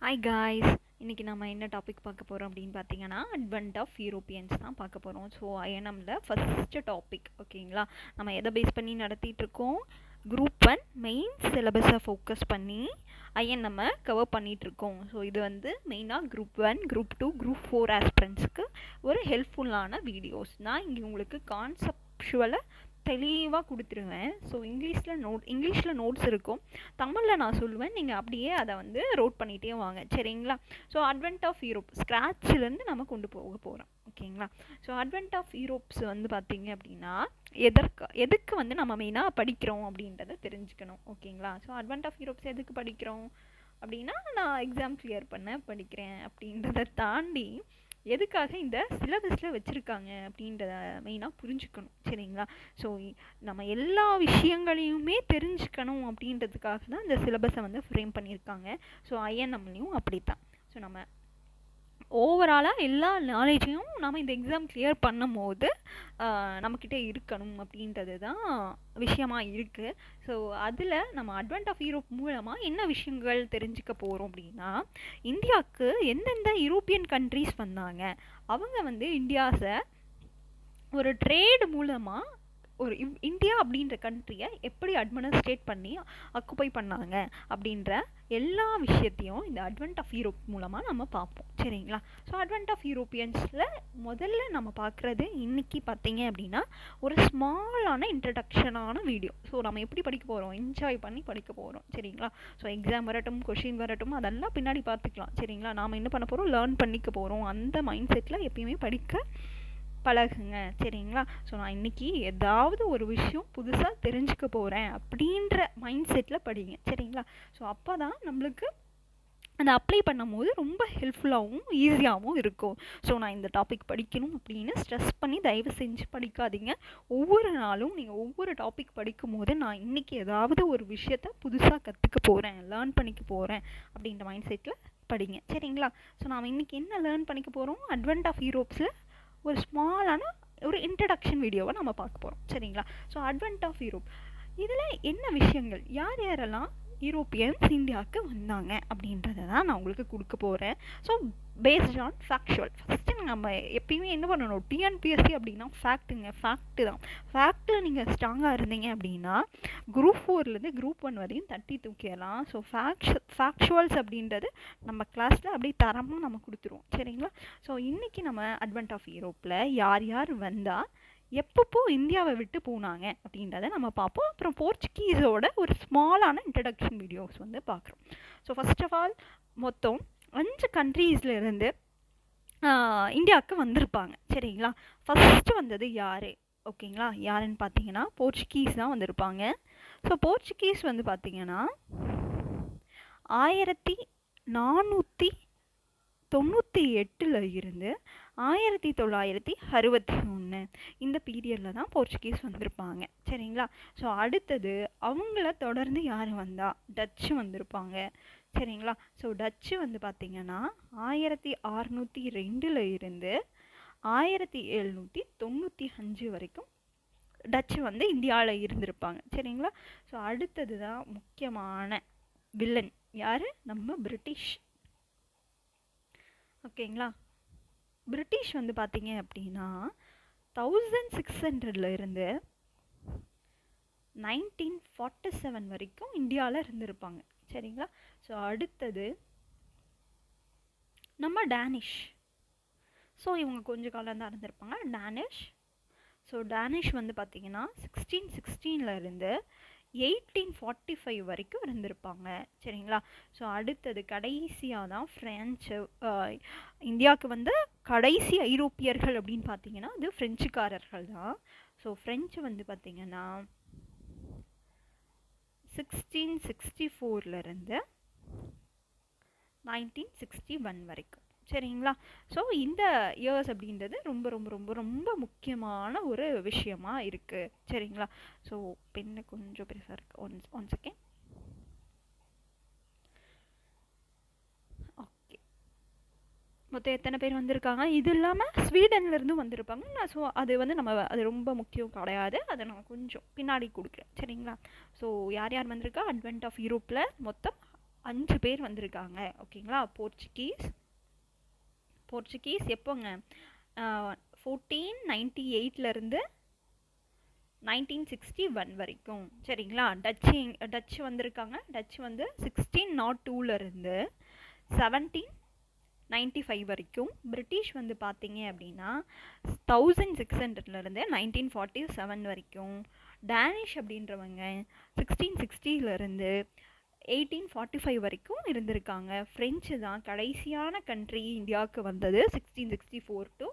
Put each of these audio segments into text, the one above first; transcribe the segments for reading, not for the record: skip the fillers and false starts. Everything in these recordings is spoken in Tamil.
ஹாய் காய்ஸ், இன்றைக்கி நம்ம என்ன டாபிக் பார்க்க போகிறோம் அப்படின்னு பார்த்தீங்கன்னா அட்வென்ட் ஆஃப் யூரோப்பியன்ஸ் தான் பார்க்க போகிறோம். ஸோ ஐஎன்எம்மில் ஃபஸ்ட்டு டாபிக் ஓகேங்களா. நம்ம எதை பேஸ் பண்ணி நடத்திட்டுருக்கோம்? குரூப் 1 மெயின் சிலபஸை ஃபோக்கஸ் பண்ணி ஐஎன்எம்மை கவர் பண்ணிகிட்ருக்கோம். ஸோ இது வந்து மெயினாக குரூப் 1, குரூப் 2, குரூப் 4 ஆஸ்பிரண்ட்ஸ்க்கு ஒரு ஹெல்ப்ஃபுல்லான வீடியோஸ். நான் இங்கே உங்களுக்கு கான்செப்ஷுவலை தெளிவாக கொடுத்துருவேன். ஸோ இங்கிலீஷில் நோட்ஸ் இருக்கும், தமிழில் நான் சொல்லுவேன், நீங்கள் அப்படியே அதை வந்து ரோட் பண்ணிகிட்டே வாங்க சரிங்களா. ஸோ அட்வென்ட் ஆஃப் யூரோப் ஸ்க்ராட்ச்லேருந்து நம்ம கொண்டு போக போகிறோம் ஓகேங்களா. ஸோ அட்வென்ட் ஆஃப் யூரோப்ஸ் வந்து பார்த்தீங்க அப்படின்னா எதுக்கு வந்து நம்ம மெயினாக படிக்கிறோம் அப்படின்றத தெரிஞ்சுக்கணும் ஓகேங்களா. ஸோ அட்வென்ட் ஆஃப் யூரோப்ஸ் எதுக்கு படிக்கிறோம் அப்படின்னா, நான் எக்ஸாம் கிளியர் பண்ண படிக்கிறேன் அப்படின்றத தாண்டி எதுக்காக இந்த சிலபஸில் வச்சுருக்காங்க அப்படின்றத மெயினாக புரிஞ்சுக்கணும் சரிங்களா. ஸோ நம்ம எல்லா விஷயங்களையுமே தெரிஞ்சுக்கணும் அப்படின்றதுக்காக தான் இந்த சிலபஸை வந்து ஃப்ரேம் பண்ணியிருக்காங்க. ஸோ ஐஎன்எம்லேயும் அப்படி தான். ஸோ நம்ம ஓவராலாக எல்லா நாலேஜையும் நம்ம இந்த எக்ஸாம் கிளியர் பண்ணும் போது நம்மக்கிட்ட இருக்கணும் அப்படின்றது தான் விஷயமாக இருக்குது. ஸோ அதில் நம்ம அட்வென்ட் ஆஃப் யூரோப் மூலமாக என்ன விஷயங்கள் தெரிஞ்சுக்க போகிறோம் அப்படின்னா, இந்தியாவுக்கு எந்தெந்த யூரோப்பியன் கண்ட்ரீஸ் வந்தாங்க, அவங்க வந்து இந்தியாஸை ஒரு ட்ரேடு மூலமாக ஒரு இந்தியா அப்படின்ற கண்ட்ரியை எப்படி அட்மினிஸ்ட்ரேட் பண்ணி அக்குப்பை பண்ணாங்க அப்படின்ற எல்லா விஷயத்தையும் இந்த அட்வென்ட் ஆஃப் யூரோப் மூலமாக நம்ம பார்ப்போம் சரிங்களா. ஸோ அட்வென்ட் ஆஃப் யூரோப்பியன்ஸில் முதல்ல நம்ம பார்க்குறது இன்றைக்கி பார்த்தீங்க அப்படின்னா ஒரு ஸ்மாலான இன்ட்ரடக்ஷனான வீடியோ. ஸோ நம்ம எப்படி படிக்க போகிறோம், என்ஜாய் பண்ணி படிக்க போகிறோம் சரிங்களா. ஸோ எக்ஸாம் வரட்டும், கொஷின் வரட்டும், அதெல்லாம் பின்னாடி பார்த்துக்கலாம் சரிங்களா. நாம் என்ன பண்ண போகிறோம், லேர்ன் பண்ணிக்க போகிறோம். அந்த மைண்ட் செட்டில் எப்பயுமே படிக்க பழகுங்க சரிங்களா. ஸோ நான் இன்றைக்கி ஏதாவது ஒரு விஷயம் புதுசாக தெரிஞ்சுக்க போகிறேன் அப்படின்ற மைண்ட் செட்டில் படிங்க சரிங்களா. ஸோ அப்போ தான் நம்மளுக்கு அதை அப்ளை பண்ணும் போது ரொம்ப ஹெல்ப்ஃபுல்லாகவும் ஈஸியாகவும் இருக்கும். ஸோ நான் இந்த டாபிக் படிக்கணும் அப்படின்னு ஸ்ட்ரெஸ் பண்ணி தயவு செஞ்சு படிக்காதீங்க. ஒவ்வொரு நாளும் நீங்கள் ஒவ்வொரு டாபிக் படிக்கும் போது நான் இன்றைக்கி ஏதாவது ஒரு விஷயத்த புதுசாக கற்றுக்க போகிறேன், லேர்ன் பண்ணிக்க போகிறேன் அப்படின்ற மைண்ட் செட்டில் படிங்க சரிங்களா. ஸோ நாம் இன்றைக்கி என்ன லேர்ன் பண்ணிக்க போகிறோம், அட்வென்ட் ஆஃப் யூரோப்ஸில் ஒரு ஸ்மாலான ஒரு இன்ட்ரடக்ஷன் வீடியோவை நம்ம பார்க்க போகிறோம் சரிங்களா. ஸோ அட்வென்ட் ஆஃப் யூரோப் இதில் என்ன விஷயங்கள், யார் யாரெல்லாம் யூரோப்பியன்ஸ் இந்தியாவுக்கு வந்தாங்க அப்படின்றத தான் நான் உங்களுக்கு கொடுக்க போகிறேன். So based on factual. First நம்ம எப்பயுமே என்ன பண்ணணும், டிஎன்பிஎஸ்சி அப்படின்னா ஃபேக்ட்டு தான். ஃபேக்டில் நீங்கள் ஸ்ட்ராங்காக இருந்தீங்க அப்படின்னா குரூப் 4லேருந்து குரூப் 1 வரையும் தட்டி தூக்கிடலாம். ஸோ ஃபேக்சுவல்ஸ் அப்படின்றது நம்ம கிளாஸில் அப்படியே தரமாக நம்ம கொடுத்துருவோம் சரிங்களா. ஸோ இன்றைக்கி நம்ம அட்வென்ட் ஆஃப் யூரோப்பில் யார் யார் வந்தால் எப்பப்போ இந்தியாவை விட்டு போனாங்க அப்படின்றத நம்ம பார்ப்போம். அப்புறம் போர்ச்சுகீஸோட ஒரு ஸ்மாலான இன்ட்ரடக்ஷன் வீடியோஸ் வந்து பார்க்குறோம். ஸோ ஃபஸ்ட் ஆஃப் ஆல் மொத்தம் 5 கண்ட்ரீஸ்லேருந்து இந்தியாவுக்கு வந்திருப்பாங்க சரிங்களா. ஃபஸ்ட்டு வந்தது யார் ஓகேங்களா, யாருன்னு பார்த்தீங்கன்னா போர்ச்சுகீஸ் தான் வந்திருப்பாங்க. ஸோ போர்ச்சுகீஸ் வந்து பார்த்தீங்கன்னா 1498 இருந்து 1961 இந்த பீரியடில் தான் போர்ச்சுகீஸ் வந்திருப்பாங்க சரிங்களா. ஸோ அடுத்தது அவங்கள தொடர்ந்து யார் வந்தால் டச்சு வந்திருப்பாங்க சரிங்களா. ஸோ டச்சு வந்து பார்த்திங்கன்னா 1602 இருந்து 1795 வரைக்கும் டச்சு வந்து இந்தியாவில் இருந்திருப்பாங்க சரிங்களா. ஸோ அடுத்தது தான் முக்கியமான வில்லன் யார், நம்ம பிரிட்டிஷ் ஓகேங்களா. பிரிட்டிஷ் வந்து பார்த்தீங்க அப்படின்னா 1600 இருந்து 1947 வரைக்கும் இந்தியாவில் இருந்திருப்பாங்க சரிங்களா. ஸோ அடுத்தது நம்ம டேனிஷ். ஸோ இவங்க கொஞ்ச காலம் தான் இருந்திருப்பாங்க டேனிஷ். ஸோ டேனிஷ் வந்து பார்த்திங்கன்னா 1616 இருந்து 1845 வரைக்கும் இருந்திருப்பாங்க சரிங்களா. ஸோ அடுத்தது கடைசியாக தான் ஃப்ரெஞ்சு. இந்தியாவுக்கு வந்து கடைசி ஐரோப்பியர்கள் அப்படின்னு பார்த்தீங்கன்னா அது ஃப்ரெஞ்சுக்காரர்கள் தான். ஸோ ஃப்ரெஞ்சு வந்து பார்த்திங்கன்னா 1664 இருந்து 1961 வரைக்கும் சரிங்களா. ஸோ இந்த இயர்ஸ் அப்படின்றது ரொம்ப ரொம்ப ரொம்ப ரொம்ப முக்கியமான ஒரு விஷயமா இருக்குது சரிங்களா. ஸோ பெண்ணு கொஞ்சம் பெருசாக இருக்குது, ஒன் செகண்ட். ஓகே, மொத்தம் எத்தனை பேர் வந்திருக்காங்க, இது இல்லாமல் ஸ்வீடன்லேருந்து வந்திருப்பாங்க. ஸோ அது வந்து அது ரொம்ப முக்கியம் கிடையாது, அதை நான் கொஞ்சம் பின்னாடி கொடுக்குறேன் சரிங்களா. ஸோ யார் யார் வந்திருக்கா, அட்வென்ட் ஆஃப் யூரோப்பில் மொத்தம் 5 பேர் வந்திருக்காங்க. ஓகேங்களா? போர்ச்சுகீஸ் எப்போங்க 1498லேருந்து 1961 வரைக்கும். சரிங்களா? டச்சு வந்திருக்காங்க. டச் வந்து 1602லேருந்து 1795 வரைக்கும். பிரிட்டிஷ் வந்து பார்த்தீங்க அப்படின்னா 1600லேருந்து 1947 வரைக்கும். டேனிஷ் அப்படின்றவங்க 1660லேருந்து 1845 வரைக்கும் இருந்திருக்காங்க. ஃப்ரெஞ்சு தான் கடைசியான கண்ட்ரி இந்தியாவுக்கு வந்தது 1664 டு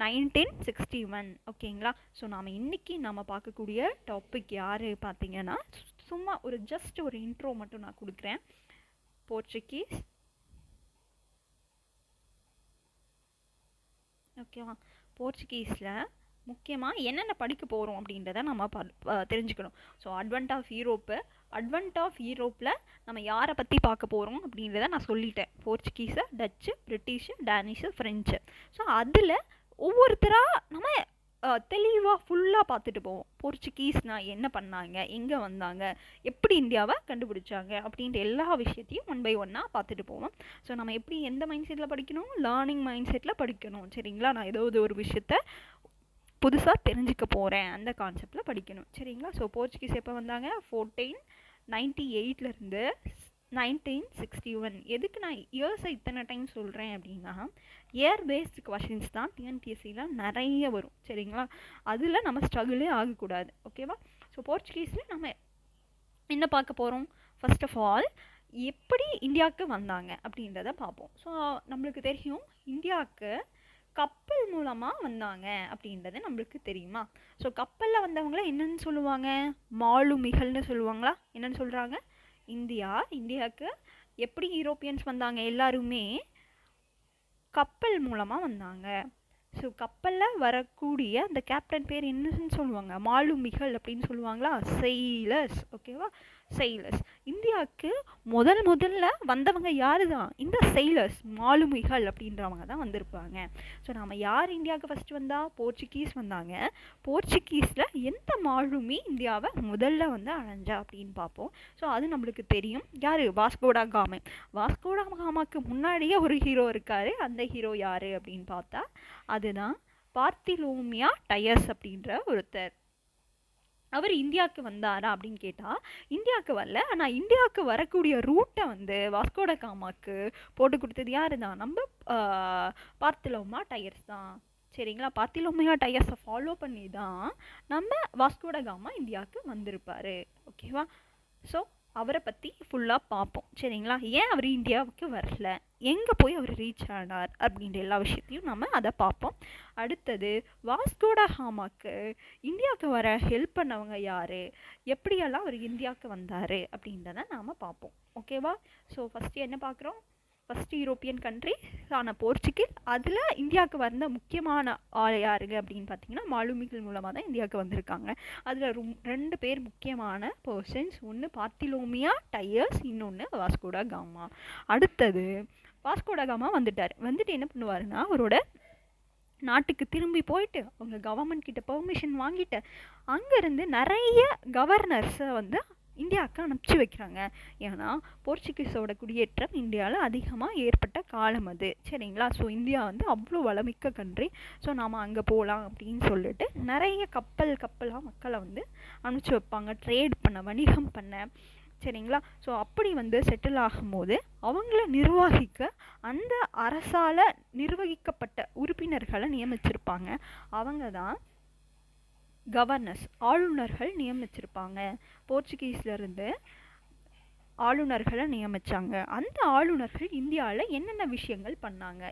1961. ஓகேங்களா? ஸோ நாம் இன்றைக்கி நம்ம பார்க்கக்கூடிய டாபிக் யார் பார்த்தீங்கன்னா, சும்மா ஒரு ஜஸ்ட் ஒரு இன்ட்ரோ மட்டும் நான் கொடுக்குறேன். போர்ச்சுகீஸ். ஓகேவா? போர்ச்சுகீஸில் முக்கியமாக என்னென்ன படிக்க போகிறோம் அப்படின்றத நம்ம தெரிஞ்சுக்கணும். ஸோ அட்வென்ட் ஆஃப் யூரோப்பில் நம்ம யாரை பற்றி பார்க்க போகிறோம் அப்படின்றத நான் சொல்லிட்டேன். Portuguese, Dutch, British, Danish, French. So அதில் ஒவ்வொருத்தராக நம்ம தெளிவாக ஃபுல்லாக பார்த்துட்டு போவோம். போர்ச்சுகீஸ்னால் என்ன பண்ணாங்க, எங்கே வந்தாங்க, எப்படி இந்தியாவை கண்டுபிடிச்சாங்க அப்படின்ற எல்லா விஷயத்தையும் 1 by 1 பார்த்துட்டு போவோம். ஸோ நம்ம எப்படி எந்த மைண்ட் செட்டில் படிக்கணும், லேர்னிங் மைண்ட் செட்டில் படிக்கணும். சரிங்களா? நான் ஏதாவது ஒரு விஷயத்த புதுசாக தெரிஞ்சுக்க போகிறேன் அந்த கான்செப்டில் படிக்கணும். சரிங்களா? ஸோ போர்ச்சுகீஸ் எப்போ வந்தாங்க? 1498லேருந்து 1961. எதுக்கு நான் இயர்ஸை இத்தனை டைம் சொல்கிறேன் அப்படின்னா, இயர் பேஸ்டு கொஷின்ஸ் தான் டிஎன்பிஎஸ்சியில் நிறைய வரும். சரிங்களா? அதில் நம்ம ஸ்ட்ரகிளே ஆகக்கூடாது. ஓகேவா? ஸோ போர்ச்சுகீஸில் நம்ம என்ன பார்க்க போகிறோம்? ஃபர்ஸ்ட் ஆஃப் ஆல் எப்படி இந்தியாவுக்கு வந்தாங்க அப்படின்றத பார்ப்போம். ஸோ நம்மளுக்கு தெரியும் இந்தியாவுக்கு கப்பல் மூலமாக வந்தாங்க அப்படின்றது நம்மளுக்கு தெரியுமா? ஸோ கப்பலில் வந்தவங்கள என்னன்னு சொல்லுவாங்க? மாலுமிகள்னு சொல்லுவாங்களா? என்னன்னு சொல்கிறாங்க? இந்தியாவுக்கு எப்படி யூரோப்பியன்ஸ் வந்தாங்க? எல்லாருமே கப்பல் மூலமாக வந்தாங்க. ஸோ கப்பலில் வரக்கூடிய அந்த கேப்டன் பேர் என்னன்னு சொல்லுவாங்க? மாலுமிகள் அப்படின்னு சொல்லுவாங்களா? செயிலர்ஸ். ஓகேவா? செயிலர்ஸ். இந்தியாவுக்கு முதல்ல வந்தவங்க யாரு தான்? இந்த செயிலர்ஸ், மாலுமிகள் அப்படின்றவங்க தான் வந்திருப்பாங்க. ஸோ நம்ம யார் இந்தியாவுக்கு ஃபஸ்ட்டு வந்தா? போர்ச்சுகீஸ் வந்தாங்க. போர்ச்சுகீஸில் எந்த மாலுமி இந்தியாவை முதல்ல வந்து அடைஞ்சா அப்படின்னு பார்ப்போம். ஸோ அது நம்மளுக்கு தெரியும். யார்? Vasco da gamma. வாஸ்கோடா காமாக்கு முன்னாடியே ஒரு ஹீரோ இருக்கார். அந்த ஹீரோ யார் அப்படின்னு பார்த்தா அதுதான் பார்த்திலோமியா டயஸ் அப்படின்ற ஒருத்தர். அவர் இந்தியாவுக்கு வந்தாரா அப்படின்னு கேட்டால் இந்தியாவுக்கு வரல. ஆனால் இந்தியாவுக்கு வரக்கூடிய ரூட்டை வந்து வாஸ்கோட காமாக்கு போட்டு கொடுத்தது யார் தான்? நம்ம பார்த்திலோமா டயர்ஸ் தான். சரிங்களா? பார்த்திலோமியா டயர்ஸை ஃபாலோ பண்ணி தான் நம்ம வாஸ்கோட காமா இந்தியாவுக்கு வந்திருப்பார். ஓகேவா? ஸோ அவரை பற்றி ஃபுல்லாக பார்ப்போம். சரிங்களா? ஏன் அவர் இந்தியாவுக்கு வரல, எங்கே போய் அவர் ரீச் ஆனார் அப்படின்ற எல்லா விஷயத்தையும் நம்ம அதை பார்ப்போம். அடுத்தது வாஸ்கோட காமாக்கு இந்தியாவுக்கு வர ஹெல்ப் பண்ணவங்க யார், எப்படியெல்லாம் அவர் இந்தியாவுக்கு வந்தார் அப்படின்றத நாம் பார்ப்போம். ஓகேவா? ஸோ ஃபஸ்ட்டு என்ன பார்க்குறோம்? ஃபஸ்ட்டு யூரோப்பியன் கண்ட்ரி ஆன போர்ச்சுகீஸ். அதில் இந்தியாவுக்கு வந்த முக்கியமான ஆள் யாருங்க அப்படின்னு பார்த்தீங்கன்னா மாலுமிகள் மூலமாக தான் இந்தியாவுக்கு வந்திருக்காங்க. அதில் 2 பேர் முக்கியமான பர்சன்ஸ். ஒன்று பார்த்திலோமியா டயர்ஸ், இன்னொன்று வாஸ்கோடா காமா. அடுத்தது வாஸ்கோடா காமா வந்துட்டு என்ன பண்ணுவாருன்னா, அவரோட நாட்டுக்கு திரும்பி போயிட்டு அவங்க கவர்மெண்ட் கிட்ட பெர்மிஷன் வாங்கிட்டு அங்கேருந்து நிறைய கவர்னர்ஸை வந்து இந்தியாவுக்கு அனுப்பிச்சி வைக்கிறாங்க. ஏன்னா போர்ச்சுகீஸோட குடியேற்றம் இந்தியாவில் அதிகமாக ஏற்பட்ட காலம் அது. சரிங்களா? ஸோ இந்தியா வந்து அவ்வளோ வளமிக்க கண்ட்ரி. ஸோ நாம் அங்கே போகலாம் அப்படின்னு சொல்லிட்டு நிறைய கப்பலாக மக்களை வந்து அனுப்பிச்சி வைப்பாங்க, ட்ரேட் பண்ண, வணிகம் பண்ண. சரிங்களா? ஸோ அப்படி வந்து செட்டில் ஆகும்போது அவங்கள நிர்வகிக்க அந்த அரசால் நிர்வகிக்கப்பட்ட உறுப்பினர்களை நியமிச்சிருப்பாங்க. அவங்க தான் கவர்னர்ஸ், ஆளுநர்கள் நியமிச்சிருப்பாங்க. போர்ச்சுகீஸ்லேருந்து ஆளுநர்களை நியமித்தாங்க. அந்த ஆளுநர்கள் இந்தியாவில் என்னென்ன விஷயங்கள் பண்ணாங்க,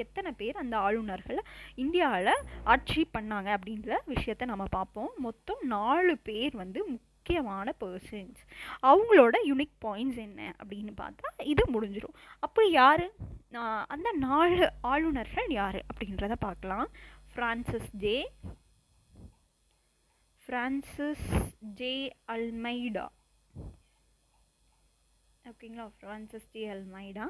எத்தனை பேர் அந்த ஆளுநர்களை இந்தியாவில் ஆட்சி பண்ணாங்க அப்படின்ற விஷயத்த நம்ம பார்ப்போம். மொத்தம் 4 பேர் வந்து முக்கியமான பர்சன்ஸ். அவங்களோட யூனிக் பாயிண்ட்ஸ் என்ன அப்படின்னு பார்த்தா இது முடிஞ்சிடும். அப்படி யார் அந்த 4 ஆளுநர்கள் யார் அப்படின்றத பார்க்கலாம். Francis de Almeida. ஓகேங்களா? Francis de Almeida.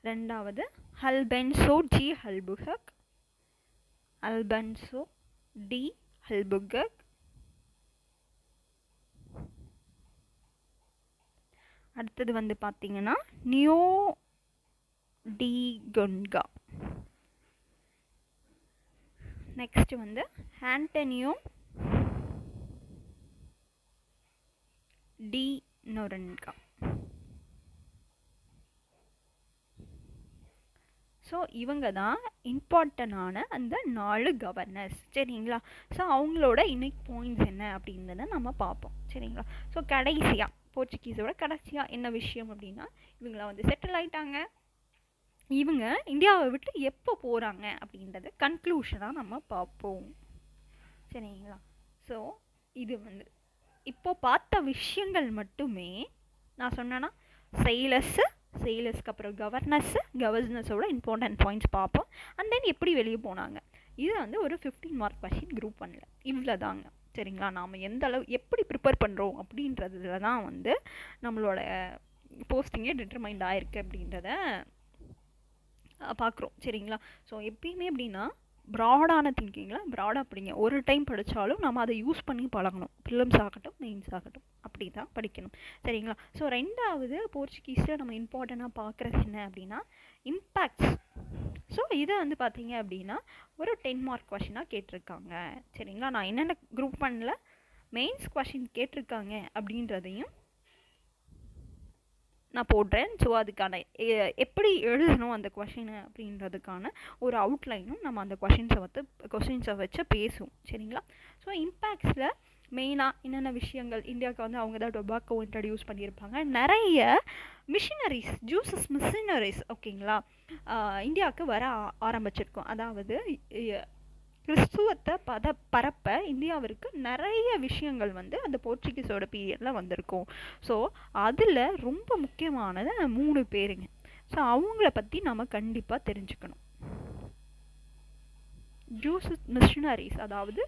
ரெண்டாவது அல்பென்சோ டி ஹல்புகக். அடுத்தது வந்து பார்த்தீங்கன்னா நியோ டி கொன்கா. நெக்ஸ்ட் வந்து ஆண்டனியோ டி நொரன்கா. ஸோ இவங்க தான் இம்பார்ட்டண்டான அந்த 4 கவர்னர்ஸ். சரிங்களா? ஸோ அவங்களோட யூனிக் பாயிண்ட்ஸ் என்ன அப்படின்றத நம்ம பார்ப்போம். சரிங்களா? ஸோ கடைசியாக போர்ச்சுகீஸோட கடைசியாக என்ன விஷயம் அப்படின்னா, இவங்களாம் வந்து செட்டில் ஆயிட்டாங்க. இவங்க இந்தியாவை விட்டு எப்போ போகிறாங்க அப்படின்றத கன்க்ளூஷனாக நம்ம பார்ப்போம். சரிங்களா? ஸோ இது வந்து இப்போ பார்த்த விஷயங்கள் மட்டுமே நான் சொன்னேன்னா செயலர்ஸ்க்கு அப்புறம் கவர்னர்ஸோட இம்பார்ட்டன்ட் பாயிண்ட்ஸ் பார்ப்போம். அண்ட் தென் எப்படி வெளியே போனாங்க. இது வந்து ஒரு 15 மார்க் கொஷின் குரூப் 1ல் இவ்வளோ தாங்க. சரிங்களா? நாம் எந்த அளவு எப்படி ப்ரிப்பேர் பண்ணுறோம் அப்படின்றதுல தான் வந்து நம்மளோட போஸ்டிங்கே டிட்டர்மைண்ட் ஆயிருக்கு அப்படின்றத பார்க்குறோம். சரிங்களா? ஸோ எப்பயுமே எப்படின்னா ப்ராடான திங்கிங்கில் ப்ராடாக படிங்க. ஒரு டைம் படித்தாலும் நம்ம அதை யூஸ் பண்ணி பழகணும். ப்ரிலிம்ஸ் ஆகட்டும், மெயின்ஸ் ஆகட்டும், அப்படி தான் படிக்கணும். சரிங்களா? ஸோ ரெண்டாவது போர்ச்சுகீஸில் நம்ம இம்பார்ட்டண்ட்டாக பார்க்குறது என்ன அப்படின்னா இம்பேக்ட்ஸ். ஸோ இதை வந்து பார்த்தீங்க அப்படின்னா ஒரு 10 மார்க் கொஷினாக கேட்டிருக்காங்க. சரிங்களா? நான் என்னென்ன குரூப் 1ல் மெயின்ஸ் கொஷின் கேட்டிருக்காங்க அப்படின்றதையும் நான் போடுறேன். ஸோ அதுக்கான எப்படி எழுதணும் அந்த கொஷினு அப்படின்றதுக்கான ஒரு அவுட்லைனும் நம்ம அந்த கொஷின்ஸை வச்சு பேசுவோம். சரிங்களா? ஸோ இம்பேக்ட்ஸில் மெயினாக என்னென்ன விஷயங்கள் இந்தியாவுக்கு வந்து அவங்க தான் டொபாக்கோ இன்ட்ரடியூஸ் பண்ணியிருப்பாங்க. நிறைய மிஷினரிஸ் ஓகேங்களா இந்தியாவுக்கு வர ஆரம்பிச்சிருக்கோம். அதாவது கிறிஸ்துவத்தை பரப்ப இந்தியாவிற்கு நிறைய விஷயங்கள் வந்து அந்த போர்ச்சுகீஸோட பீரியடில் வந்திருக்கும். ஸோ அதில் ரொம்ப முக்கியமானது 3 பேருங்க. ஸோ அவங்கள பற்றி நம்ம கண்டிப்பாக தெரிஞ்சுக்கணும். ஜூசஸ் மிஷனரிஸ், அதாவது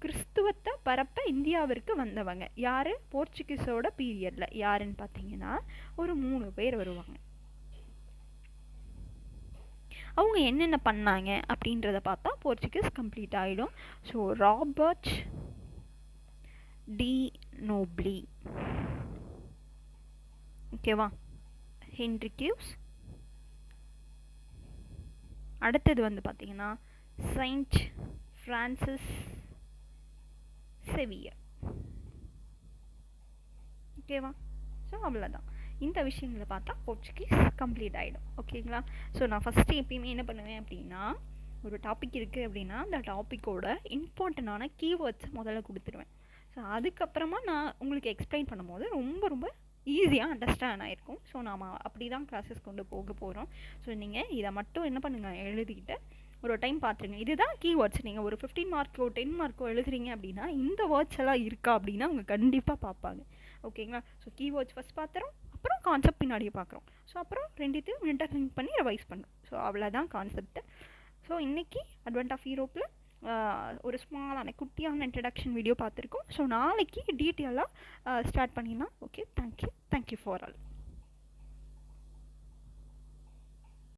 கிறிஸ்துவத்தை பரப்ப இந்தியாவிற்கு வந்தவங்க யார் போர்ச்சுகீஸோட பீரியடில் யாருன்னு பார்த்தீங்கன்னா ஒரு 3 பேர் வருவாங்க. அவங்க என்னென்ன பண்ணாங்க அப்படின்றத பார்த்தா போர்ச்சுகீஸ் கம்ப்ளீட் ஆகிடும். ஸோ ராபர்ட் டி நோப்லி, ஓகேவா, ஹென்ரிக்யூஸ். அடுத்தது வந்து பார்த்தீங்கன்னா செயின்ட் ஃப்ரான்சிஸ் சேவியர். ஓகேவா? ஸோ அவ்வளோதான். இந்த விஷயங்களை பார்த்தா போர்ச்சுகீஸ் கம்ப்ளீட் ஆகிடும். ஓகேங்களா? ஸோ நான் ஃபஸ்ட்டு எப்பயுமே என்ன பண்ணுவேன் அப்படின்னா ஒரு டாபிக் இருக்குது அப்படின்னா அந்த டாப்பிக்கோட இம்பார்ட்டண்டான கீவேர்ட்ஸை முதல்ல கொடுத்துருவேன். ஸோ அதுக்கப்புறமா நான் உங்களுக்கு எக்ஸ்பிளைன் பண்ணும்போது ரொம்ப ரொம்ப ஈஸியாக அண்டர்ஸ்டாண்ட் ஆகிருக்கும். ஸோ நாம் அப்படி தான் கிளாஸஸ் கொண்டு போக போகிறோம். ஸோ நீங்கள் இதை மட்டும் என்ன பண்ணுங்கள், எழுதிக்கிட்டு ஒரு டைம் பார்த்துருங்க. இதுதான் கீவேர்ட்ஸ். நீங்கள் ஒரு 15 மார்க்கோ 10 மார்க்கோ எழுதுறீங்க அப்படின்னா இந்த வேர்ட்ஸ் எல்லாம் இருக்கா அப்படின்னா அவங்க கண்டிப்பாக பார்ப்பாங்க. ஓகேங்களா? ஸோ கீவேர்ட்ஸ் ஃபஸ்ட் பார்த்துறோம், அப்புறம் கான்செப்ட் பின்னாடியே பார்க்குறோம். ஸோ அப்புறம் ரெண்டுத்தையும் இன்டர்லிங்க் பண்ணி ரிவைஸ் பண்ணும். ஸோ அவ்வளோதான் கான்செப்ட்டு. ஸோ இன்றைக்கி அட்வென்ட் ஆஃப் யூரோப்பில் ஒரு ஸ்மாலான குட்டியான இன்ட்ரடக்ஷன் வீடியோ பார்த்துருக்கோம். ஸோ நாளைக்கு டீட்டெயிலாக ஸ்டார்ட் பண்ணிடலாம். Okay, thank you for all.